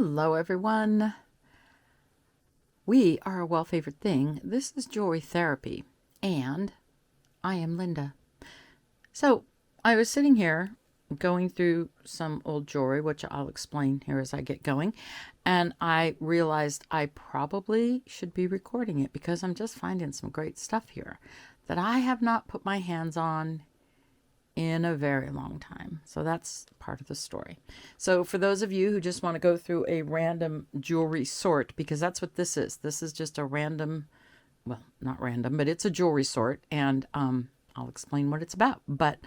Hello, everyone. We are a well-favored thing. This is Jewelry Therapy, and I am Linda. So I was sitting here going through some old jewelry, which I'll explain here as I get going, and I realized I probably should be recording it because I'm just finding some great stuff here that I have not put my hands on in a very long time. So that's part of the story. So for those of you who just want to go through a random jewelry sort, because that's what this is just a random, well, not random, but it's a jewelry sort, and I'll explain what it's about. But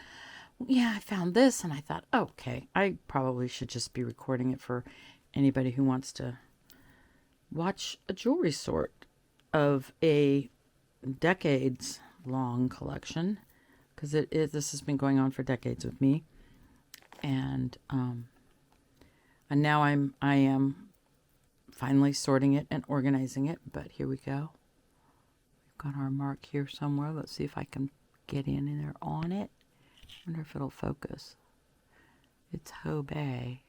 yeah, I found this and I thought, okay, I probably should just be recording it for anybody who wants to watch a jewelry sort of a decades long collection, because this has been going on for decades with me, and now I am finally sorting it and organizing it. But here we go. We've got our mark here somewhere. Let's see if I can get in there on it. I wonder if it'll focus. It's Hobay.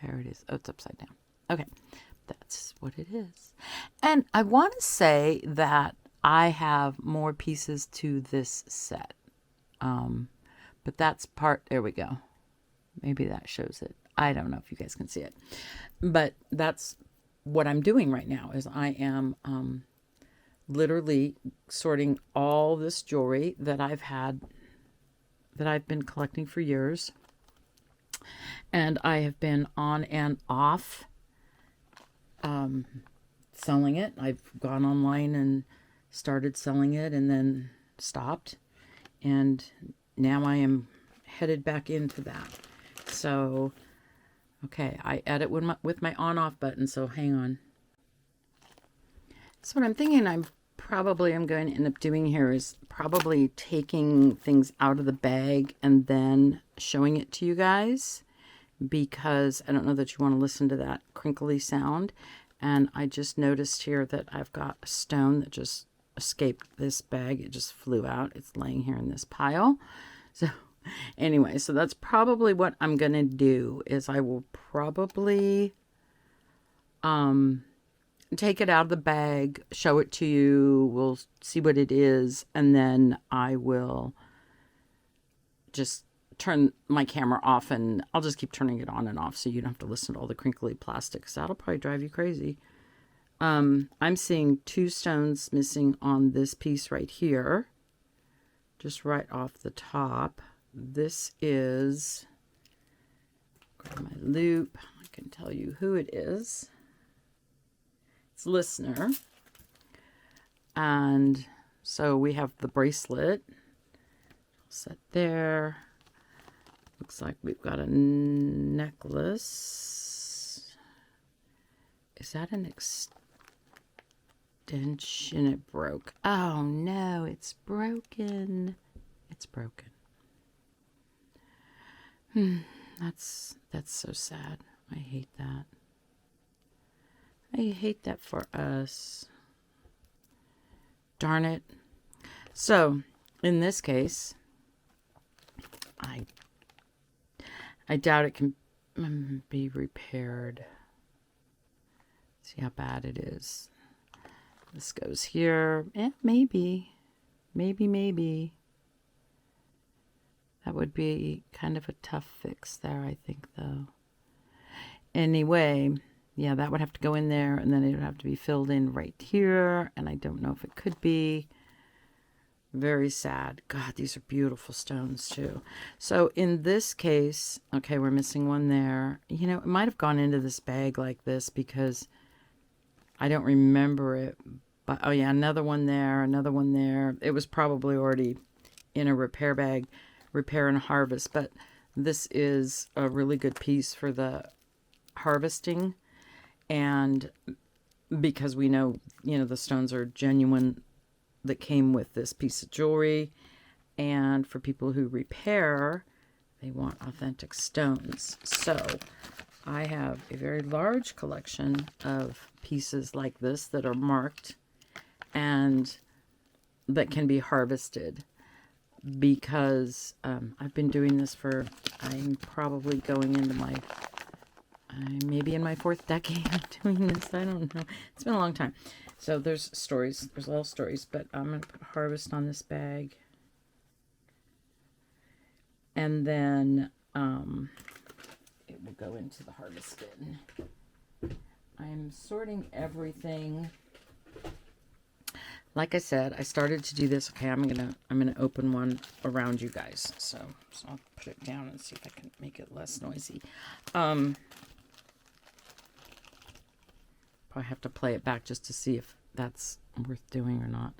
There it is. Oh, it's upside down. Okay, that's what it is. And I want to say that I have more pieces to this set. But that's part, there we go. Maybe that shows it. I don't know if you guys can see it, but that's what I'm doing right now is I am, literally sorting all this jewelry that I've been collecting for years. And I have been on and off, selling it. I've gone online and started selling it and then stopped. And now I am headed back into that. So, okay, I edit with my on-off button, so hang on. So what I'm thinking I'm going to end up doing here is probably taking things out of the bag and then showing it to you guys, because I don't know that you want to listen to that crinkly sound. And I just noticed here that I've got a stone that just escaped this bag. It just flew out. It's laying here in this pile. So anyway, so that's probably what I'm going to do is I will probably take it out of the bag, show it to you. We'll see what it is. And then I will just turn my camera off, and I'll just keep turning it on and off so you don't have to listen to all the crinkly plastics. That'll probably drive you crazy. I'm seeing 2 stones missing on this piece right here, just right off the top. This is, grab my loop, I can tell you who it is. It's Listener. And so we have the bracelet set there. Looks like we've got a necklace. Is that an extension? It broke. Oh no, it's broken. It's broken. That's so sad. I hate that. I hate that for us. Darn it. So, in this case, I doubt it can be repaired. See how bad it is. This goes here. Maybe. That would be kind of a tough fix there, I think, though. Anyway, yeah, that would have to go in there, and then it would have to be filled in right here, and I don't know if it could be. Very sad. God, these are beautiful stones, too. So in this case, okay, we're missing one there. You know, it might have gone into this bag like this because I don't remember it. But, oh, yeah, another one there, another one there. It was probably already in a repair bag, repair and harvest. But this is a really good piece for the harvesting. And because we know, you know, the stones are genuine that came with this piece of jewelry. And for people who repair, they want authentic stones. So I have a very large collection of pieces like this that are marked and that can be harvested, because I've been doing this for, I'm probably going into my I may be in my 4th decade of doing this. I don't know. It's been a long time. So there's stories. There's little stories, but I'm going to put harvest on this bag. And then it will go into the harvest bin. I'm sorting everything. Like I said, I started to do this. Okay, I'm gonna open one around you guys. So I'll put it down and see if I can make it less noisy. Probably have to play it back just to see if that's worth doing or not.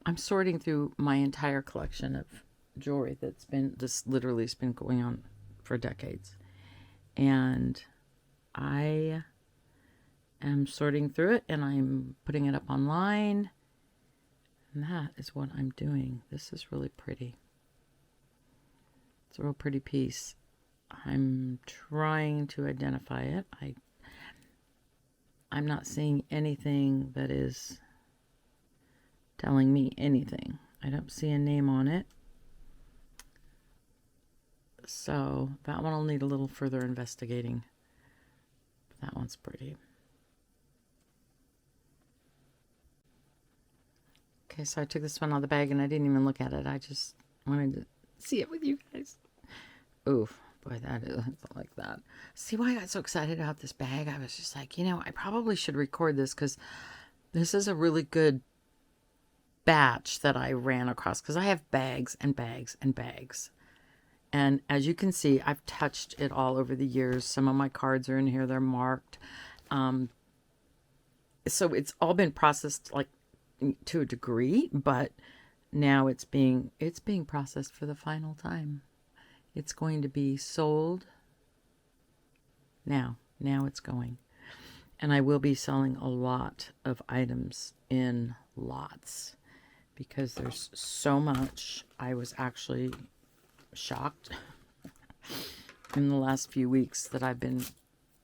I'm sorting through my entire collection of jewelry that's been literally has been going on for decades, and I am sorting through it, and I'm putting it up online, and that is what I'm doing. This is really pretty. It's a real pretty piece. I'm trying to identify it. I'm not seeing anything that is telling me anything. I don't see a name on it. So that one will need a little further investigating. That one's pretty. Okay, so I took this one out of the bag and I didn't even look at it. I just wanted to see it with you guys. Oof, boy, that is like that. See why I got so excited about this bag? I was just like, I probably should record this because this is a really good batch that I ran across, because I have bags and bags and bags. And as you can see, I've touched it all over the years. Some of my cards are in here. They're marked. So it's all been processed like to a degree, but now it's being processed for the final time. It's going to be sold now. Now it's going. And I will be selling a lot of items in lots because there's so much. I was actually shocked in the last few weeks that I've been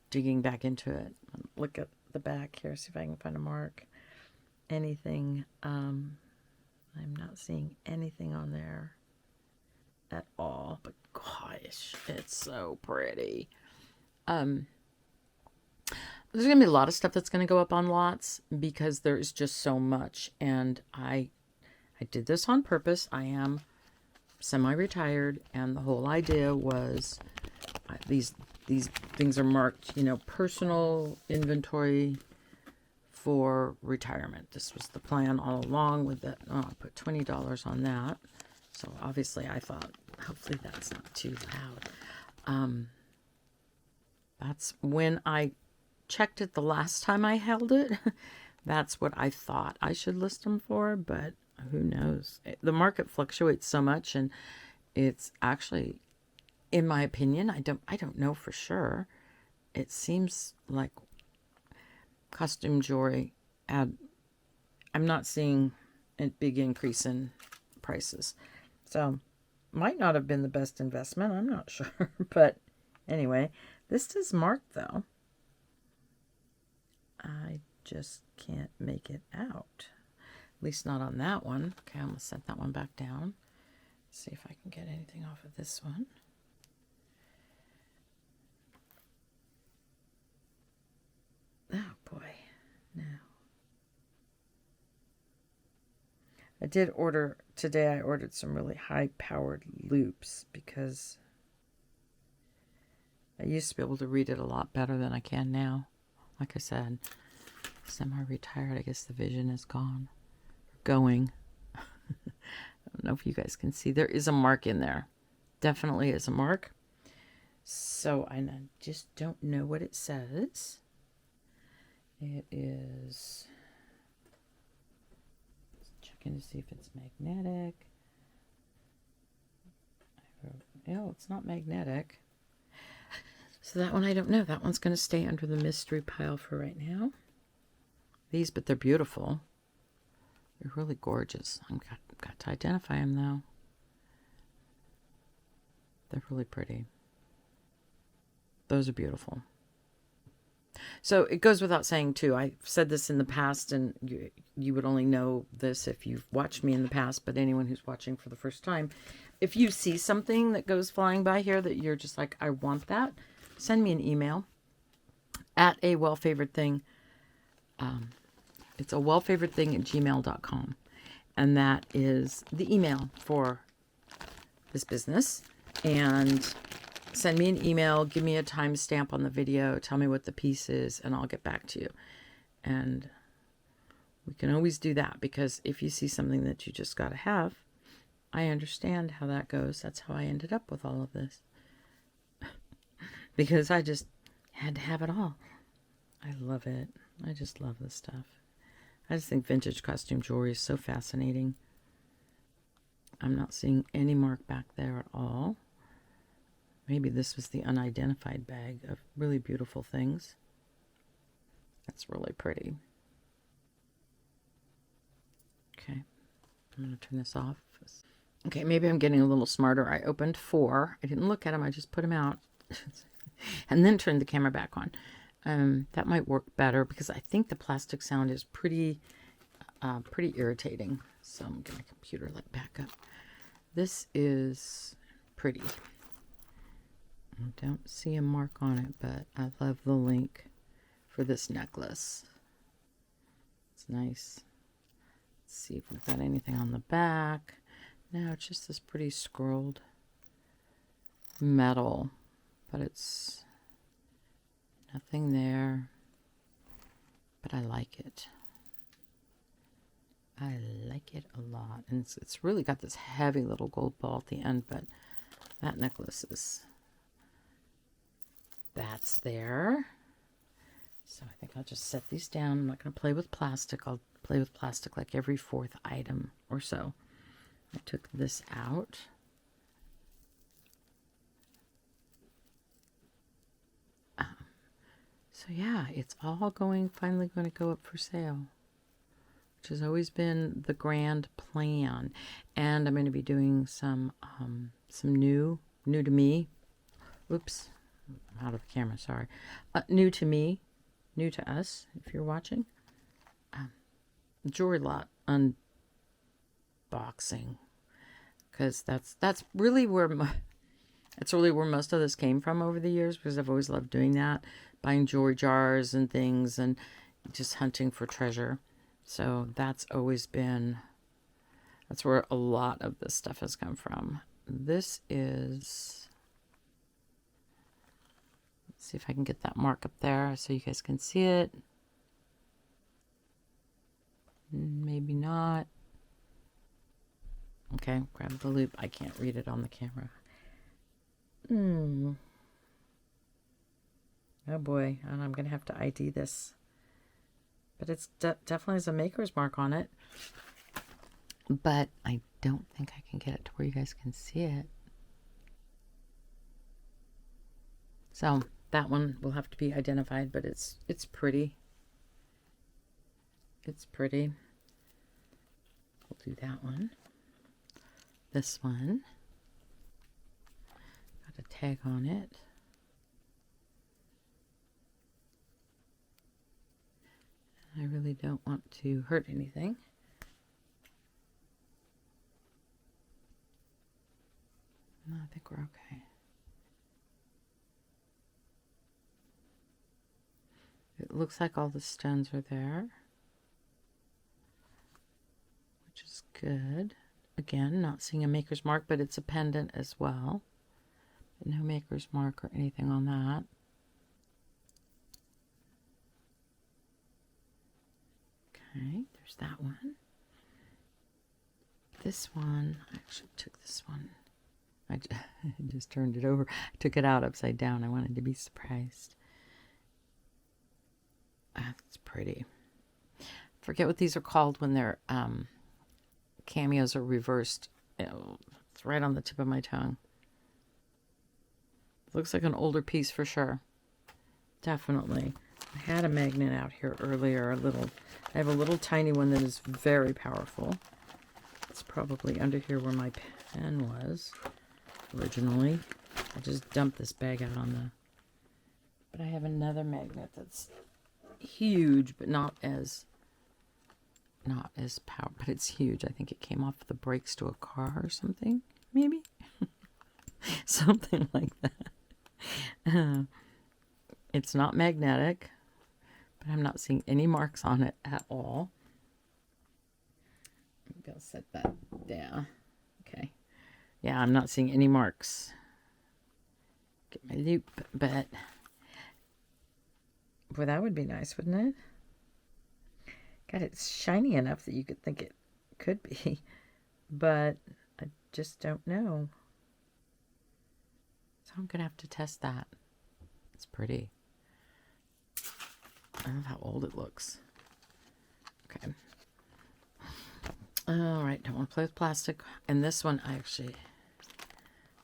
digging back into it. Look at the back here, see if I can find a mark. Anything. I'm not seeing anything on there at all, but gosh, it's so pretty. There's gonna be a lot of stuff that's gonna go up on lots because there's just so much, and I did this on purpose. I am semi-retired, and the whole idea was these things are marked, personal inventory for retirement. This was the plan all along with it. I put $20 on that. So obviously I thought, hopefully that's not too loud. That's when I checked it the last time I held it. That's what I thought I should list them for, but who knows? The market fluctuates so much, and it's actually, in my opinion, I don't know for sure. It seems like costume jewelry I'm not seeing a big increase in prices. So might not have been the best investment. I'm not sure. But anyway, this is marked though. I just can't make it out. At least not on that one. Okay, I'm going to set that one back down. See if I can get anything off of this one. Oh boy. No. I did order, today I ordered some really high-powered loops because I used to be able to read it a lot better than I can now. Like I said, semi-retired, I guess the vision is gone. Going. I don't know if you guys can see. There is a mark in there. Definitely is a mark. So I just don't know what it says. It is... checking to see if it's magnetic. Oh, it's not magnetic. So that one I don't know. That one's going to stay under the mystery pile for right now. But they're beautiful. They're really gorgeous. I've got to identify them though. They're really pretty. Those are beautiful. So it goes without saying too, I've said this in the past, and you would only know this if you've watched me in the past, but anyone who's watching for the first time, if you see something that goes flying by here that you're just like, I want that, send me an email at awellfavoredthing. It's awellfavoredthing@gmail.com. And that is the email for this business. And send me an email, give me a timestamp on the video, tell me what the piece is, and I'll get back to you. And we can always do that, because if you see something that you just got to have, I understand how that goes. That's how I ended up with all of this. Because I just had to have it all. I love it. I just love this stuff. I just think vintage costume jewelry is so fascinating. I'm not seeing any mark back there at all. Maybe this was the unidentified bag of really beautiful things. That's really pretty. Okay, I'm going to turn this off. Okay, maybe I'm getting a little smarter. I opened 4. I didn't look at them. I just put them out and then turned the camera back on. That might work better, because I think the plastic sound is pretty irritating. So I'm going to computer light back up. This is pretty. I don't see a mark on it, but I love the link for this necklace. It's nice. Let's see if we've got anything on the back. No, it's just this pretty scrolled metal, but it's nothing there. But I like it. I like it a lot. And it's really got this heavy little gold ball at the end, but that necklace is... That's there. So I think I'll just set these down. I'm not going to play with plastic. I'll play with plastic like every 4th item or so. I took this out. So yeah, it's all finally going to go up for sale, which has always been the grand plan. And I'm going to be doing some new to me. Oops. I'm out of the camera, sorry. New to me, new to us, if you're watching. Jewelry lot unboxing, because that's really where most of this came from over the years, because I've always loved doing that, buying jewelry jars and things, and just hunting for treasure. So that's where a lot of this stuff has come from. This is... See if I can get that mark up there so you guys can see it. Maybe not. Okay, grab the loop. I can't read it on the camera. Oh boy, and I'm going to have to ID this. But it's definitely has a maker's mark on it. But I don't think I can get it to where you guys can see it. So... that one will have to be identified, but it's pretty. It's pretty. We'll do that one. This one. Got a tag on it. I really don't want to hurt anything. No, I think we're okay. It looks like all the stones are there, which is good. Again, not seeing a maker's mark, but it's a pendant as well. But no maker's mark or anything on that. Okay, there's that one. This one, I actually took this one. I just turned it over. I took it out upside down. I wanted to be surprised. That's pretty. Forget what these are called when their cameos are reversed. It's right on the tip of my tongue. Looks like an older piece for sure. Definitely. I had a magnet out here earlier. I have a little tiny one that is very powerful. It's probably under here where my pen was originally. I just dumped this bag out on But I have another magnet that's huge, but not as powerful. But it's huge. I think it came off the brakes to a car or something, maybe. Something like that. It's not magnetic, but I'm not seeing any marks on it at all. Maybe I'll set that down. Okay. Yeah, I'm not seeing any marks. Get my loop, but boy, that would be nice, wouldn't it? God, it's shiny enough that you could think it could be, but I just don't know. So I'm gonna have to test that. It's pretty. I love how old it looks. Okay. All right, don't want to play with plastic. And this one,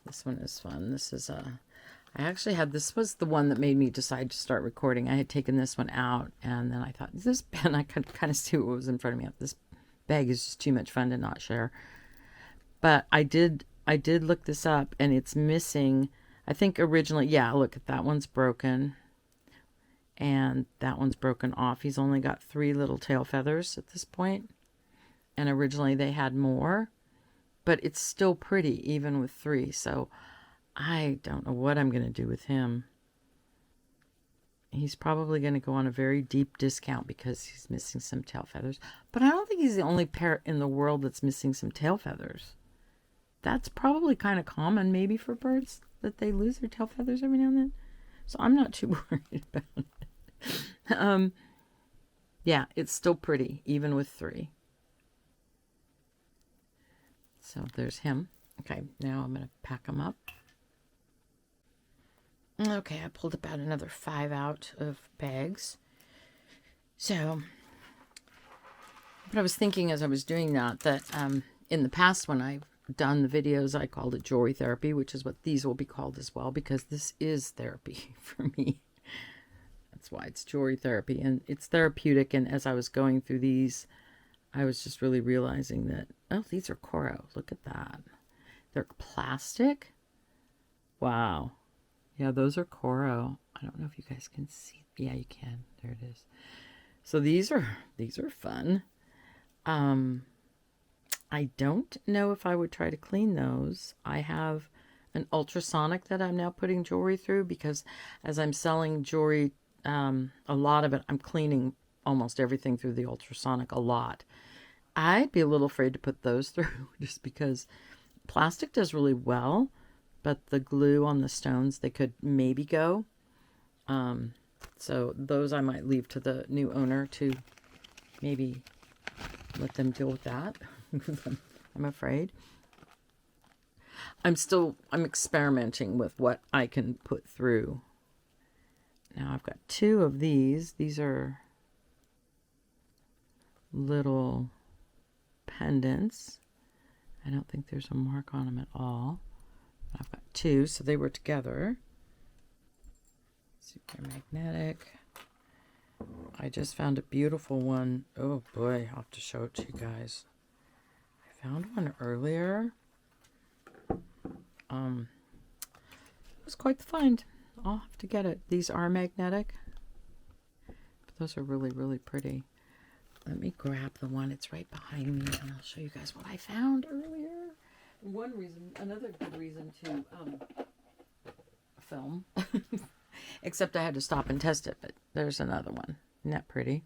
this one is fun. This is this was the one that made me decide to start recording. I had taken this one out, and then I thought, this pen, I could kind of see what was in front of me. This bag is just too much fun to not share. But I did look this up, and it's missing, I think originally, yeah, look, that one's broken. And that one's broken off. He's only got 3 little tail feathers at this point. And originally they had more. But it's still pretty, even with 3. So I don't know what I'm going to do with him. He's probably going to go on a very deep discount because he's missing some tail feathers. But I don't think he's the only parrot in the world that's missing some tail feathers. That's probably kind of common maybe for birds, that they lose their tail feathers every now and then. So I'm not too worried about it. Yeah, it's still pretty, even with 3. So there's him. Okay, now I'm going to pack him up. Okay, I pulled about another 5 out of bags. So, but I was thinking as I was doing that in the past when I've done the videos, I called it jewelry therapy, which is what these will be called as well, because this is therapy for me. That's why it's jewelry therapy, and it's therapeutic. And as I was going through these, I was just really realizing that, oh, these are coral. Look at that. They're plastic. Wow. Yeah, those are coral. I don't know if you guys can see. Yeah, you can. There it is. So these are fun. I don't know if I would try to clean those. I have an ultrasonic that I'm now putting jewelry through, because as I'm selling jewelry, a lot of it, I'm cleaning almost everything through the ultrasonic a lot. I'd be a little afraid to put those through just because plastic does really well, but the glue on the stones, they could maybe go. So those I might leave to the new owner to maybe let them deal with that. I'm afraid. I'm experimenting with what I can put through. Now I've got 2 of these. These are little pendants. I don't think there's a mark on them at all. I've got 2, so they were together. Super magnetic. I just found a beautiful one. Oh boy, I'll have to show it to you guys. I found one earlier. It was quite the find. I'll have to get it. These are magnetic, but those are really, really pretty. Let me grab the one. It's right behind me, and I'll show you guys what I found earlier. Another good reason to film, except I had to stop and test it, but there's another one. Isn't that pretty?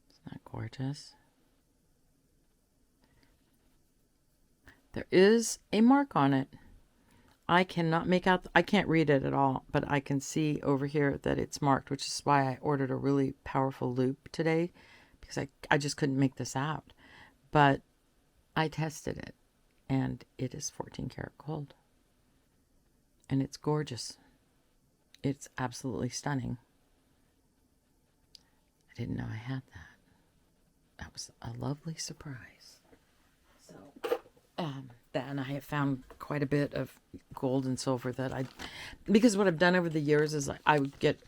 Isn't that gorgeous? There is a mark on it. I cannot make out, I can't read it at all, but I can see over here that it's marked, which is why I ordered a really powerful loop today, because I just couldn't make this out. But I tested it, and it is 14 karat gold. And it's gorgeous. It's absolutely stunning. I didn't know I had that. That was a lovely surprise. So, then I have found quite a bit of gold and silver because what I've done over the years is I would get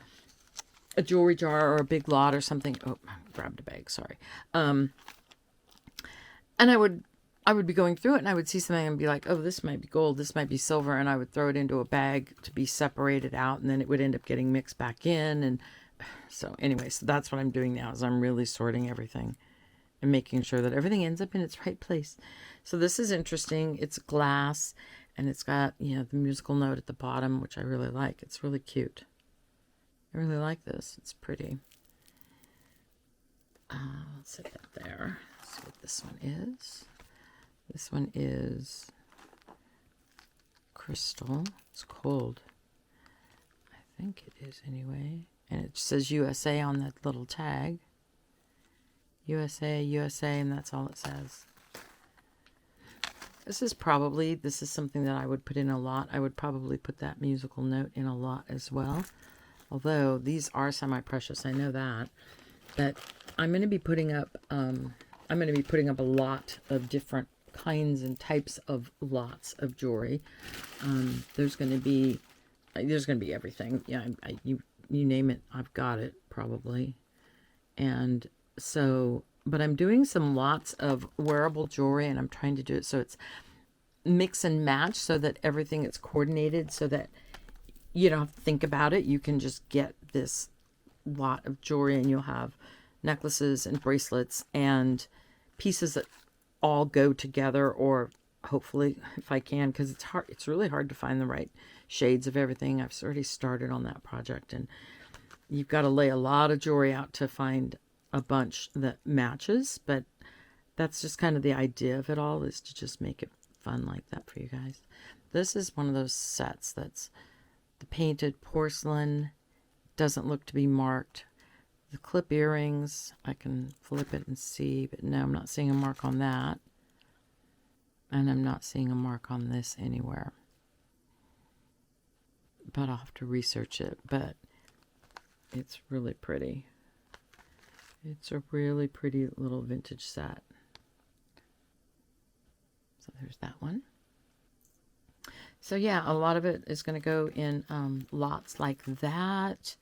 a jewelry jar or a big lot or something. Oh, I grabbed a bag, sorry. And I I would be going through it and I would see something and be like, oh, this might be gold, this might be silver. And I would throw it into a bag to be separated out. And then it would end up getting mixed back in. And so anyway, so that's what I'm doing now is I'm really sorting everything and making sure that everything ends up in its right place. So this is interesting. It's glass and it's got, you know, the musical note at the bottom, which I really like. It's really cute. I really like this. It's pretty. Let's set that there. Let's see what this one is. This one is crystal. It's cold. I think it is anyway. And it says USA on that little tag. USA, USA, and that's all it says. This is something that I would put in a lot. I would probably put that musical note in a lot as well. Although these are semi-precious, I know that. But I'm going to be putting up a lot of different kinds and types of lots of jewelry. There's going to be everything. Yeah, you name it, I've got it probably. And so, but I'm doing some lots of wearable jewelry, and I'm trying to do it so it's mix and match, so that everything is coordinated, so that you don't have to think about it. You can just get this lot of jewelry, and you'll have necklaces and bracelets and pieces that all go together, or hopefully if I can, because it's really hard to find the right shades of everything. I've already started on that project, and you've got to lay a lot of jewelry out to find a bunch that matches, but that's just kind of the idea of it all, is to just make it fun like that for you guys. This is one of those sets that's the painted porcelain, doesn't look to be marked. The clip earrings, I can flip it and see, but no, I'm not seeing a mark on that. And I'm not seeing a mark on this anywhere. But I'll have to research it, but it's really pretty. It's a really pretty little vintage set. So there's that one. So yeah, a lot of it is going to go in lots like that,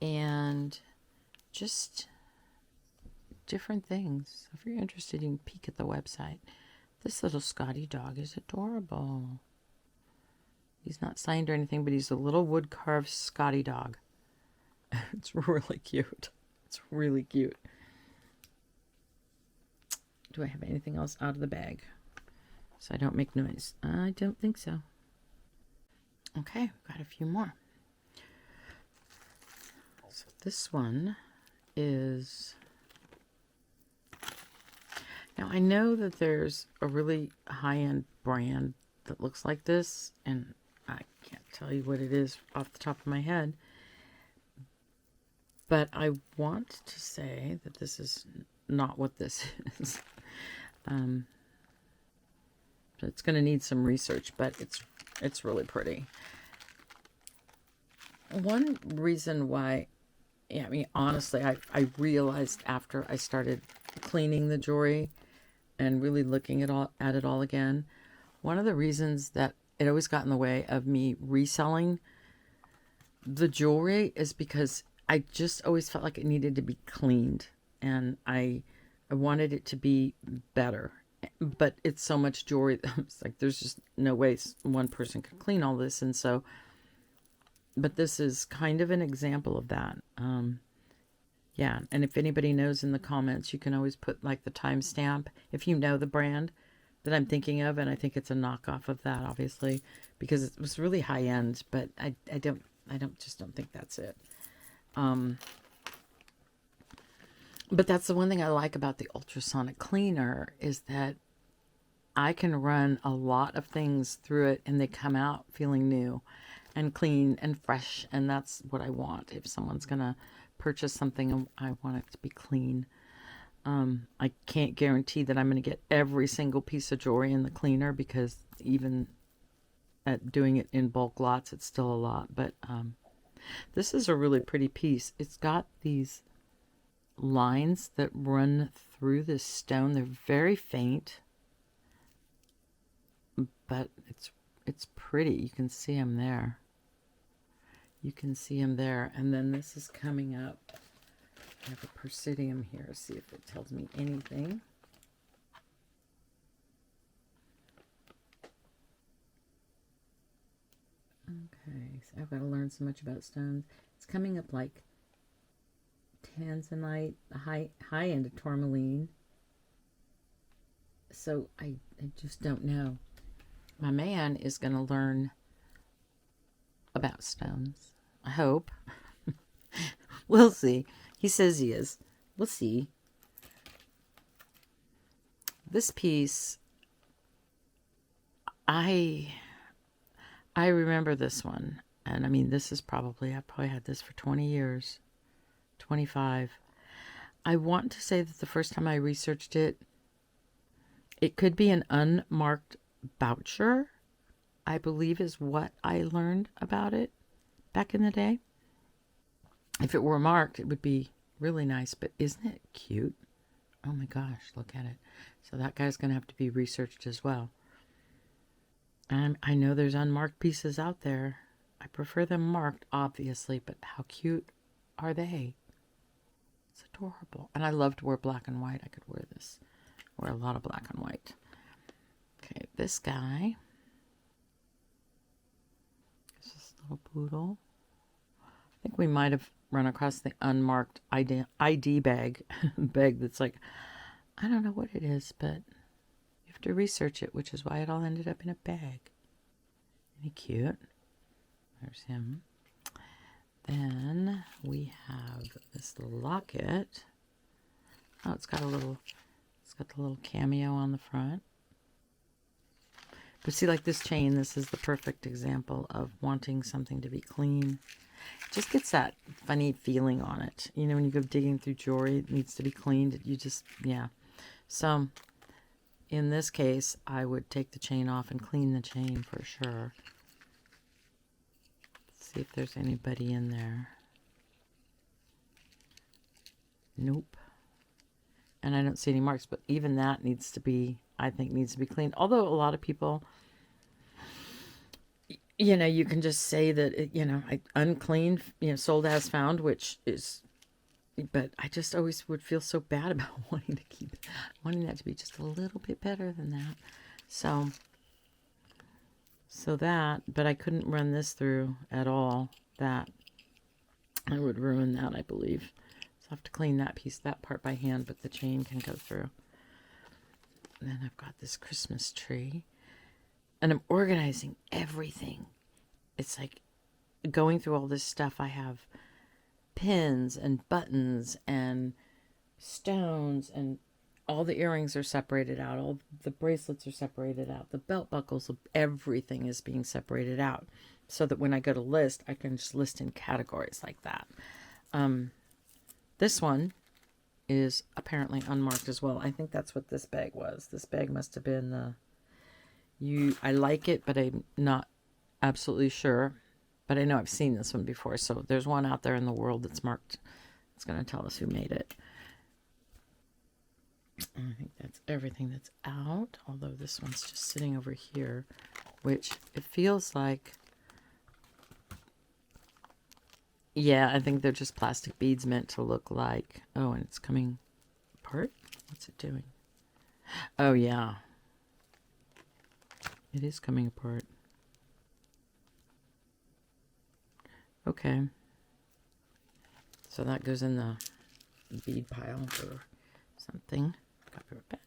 and just different things. So if you're interested, you can peek at the website. This little Scotty dog is adorable. He's not signed or anything, but he's a little wood carved Scotty dog. It's really cute. It's really cute. Do I have anything else out of the bag so I don't make noise? I don't think so. Okay, we've got a few more. So this one is... Now I know that there's a really high-end brand that looks like this, and I can't tell you what it is off the top of my head. But I want to say that this is not what this is. So it's going to need some research, but it's really pretty. One reason why, yeah, I mean, honestly, I realized after I started cleaning the jewelry and really looking at it all again, one of the reasons that it always got in the way of me reselling the jewelry is because I just always felt like it needed to be cleaned, and I wanted it to be better. But it's so much jewelry. It's like there's just no way one person could clean all this, and so. But this is kind of an example of that. Yeah, and if anybody knows in the comments, you can always put like the timestamp if you know the brand that I'm thinking of, and I think it's a knockoff of that, obviously, because it was really high end. But I don't think that's it. But that's the one thing I like about the ultrasonic cleaner, is that I can run a lot of things through it and they come out feeling new and clean and fresh. And that's what I want. If someone's going to purchase something, I want it to be clean. I can't guarantee that I'm going to get every single piece of jewelry in the cleaner, because even at doing it in bulk lots, it's still a lot. But this is a really pretty piece. It's got these lines that run through this stone. They're very faint, but it's pretty. You can see them there. You can see them there. And then this is coming up. I have a Persidium here. See if it tells me anything. Okay, so I've got to learn so much about stones. It's coming up like tanzanite, the high end of tourmaline. So I just don't know. My man is going to learn about stones. I hope. We'll see. He says he is. We'll see. This piece, I remember this one. And I mean, this is probably, I probably had this for 20 years, 25. I want to say that the first time I researched it, it could be an unmarked voucher, I believe is what I learned about it back in the day. If it were marked, it would be really nice, but isn't it cute? Oh my gosh, look at it. So that guy's going to have to be researched as well. And I know there's unmarked pieces out there. I prefer them marked, obviously, but how cute are they? It's adorable. And I love to wear black and white. I could wear this. Wear a lot of black and white. Okay, this guy. It's this little poodle. I think we might have run across the unmarked ID bag. Bag that's like, I don't know what it is, but you have to research it, which is why it all ended up in a bag. Isn't he cute? There's him. Then we have this locket. Oh, it's got the little cameo on the front. But see, like this chain, this is the perfect example of wanting something to be clean. It just gets that funny feeling on it. You know, when you go digging through jewelry, it needs to be cleaned. You just, yeah. So, in this case, I would take the chain off and clean the chain for sure. See if there's anybody in there. Nope. And I don't see any marks, but even that needs to be, I think, needs to be cleaned. Although a lot of people, you know, you can just say that, it, you know, unclean, you know, sold as found, which is, but I just always would feel so bad about wanting that to be just a little bit better than that. So that, but I couldn't run this through at all. That, I would ruin that, I believe. So I have to clean that piece, that part by hand, but the chain can go through. And then I've got this Christmas tree. And I'm organizing everything. It's like going through all this stuff. I have pins and buttons and stones, and all the earrings are separated out. All the bracelets are separated out. The belt buckles, everything is being separated out. So that when I go to list, I can just list in categories like that. This one is apparently unmarked as well. I think that's what this bag was. This bag must have been the... I like it, but I'm not absolutely sure. But I know I've seen this one before. So there's one out there in the world that's marked. It's going to tell us who made it. And I think that's everything that's out. Although this one's just sitting over here, which it feels like... Yeah, I think they're just plastic beads meant to look like... Oh, and it's coming apart? What's it doing? Oh, yeah. It is coming apart. Okay. So that goes in the bead pile or something. Got it back.